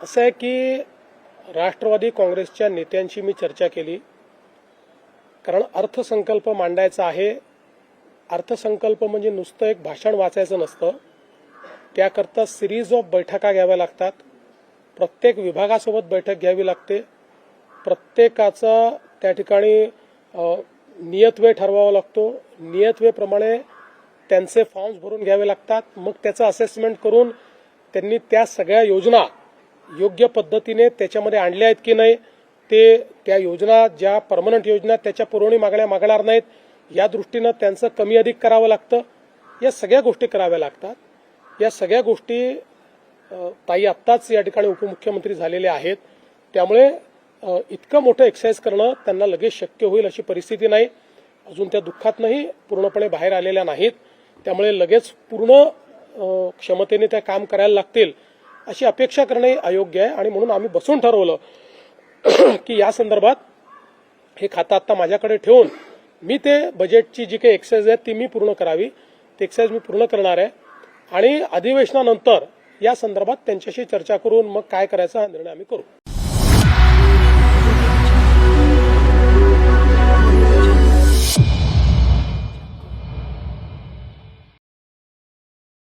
असं आहे की राष्ट्रवादी काँग्रेसच्या नेत्यांशी मी चर्चा केली, कारण अर्थसंकल्प मांडायचा आहे. अर्थसंकल्प म्हणजे नुसतं एक भाषण वाचायचं नसतं, त्याकरता सिरीज ऑफ बैठका घ्याव्या लागतात. प्रत्येक विभागासोबत बैठक घ्यावी लागते. प्रत्येकाचा त्या ठिकाणी नियतवेळ ठरवावा लागतो. नियतवेळेप्रमाणे त्यांचे फॉर्म्स भरून घ्यावे लागतात. मग त्याचं असेसमेंट करून त्यांनी त्या सगळ्या योजना योग्य पद्धतीने त्याच्यामध्ये आणल्या आहेत की नाही, ते त्या योजना ज्या परमनंट योजना त्याच्या पुरवणी मागण्या मागणार नाहीत या दृष्टीनं त्यांचं कमी अधिक करावं लागतं. या सगळ्या गोष्टी कराव्या लागतात. या सगळ्या गोष्टी ताई आत्ताच या ठिकाणी उपमुख्यमंत्री झालेले आहेत, त्यामुळे इतकं मोठं एक्सरसाइज करणं त्यांना लगेच शक्य होईल अशी परिस्थिती नाही. अजून त्या दुःखातनंही पूर्णपणे बाहेर आलेल्या नाहीत, त्यामुळे लगेच पूर्ण क्षमतेने त्या काम करायला लागतील अशी अपेक्षा करणे अयोग्य आहे. आणि म्हणून आम्ही बसून ठरवलं की या संदर्भात हे खातं आता माझ्याकडे ठेवून मी ते बजेटची जी काही एक्सरसाइज आहे ती मी पूर्ण करावी. ती एक्सरसाइज मी पूर्ण करणार आहे आणि अधिवेशनानंतर या संदर्भात त्यांच्याशी चर्चा करून मग काय करायचा हा निर्णय आम्ही करू.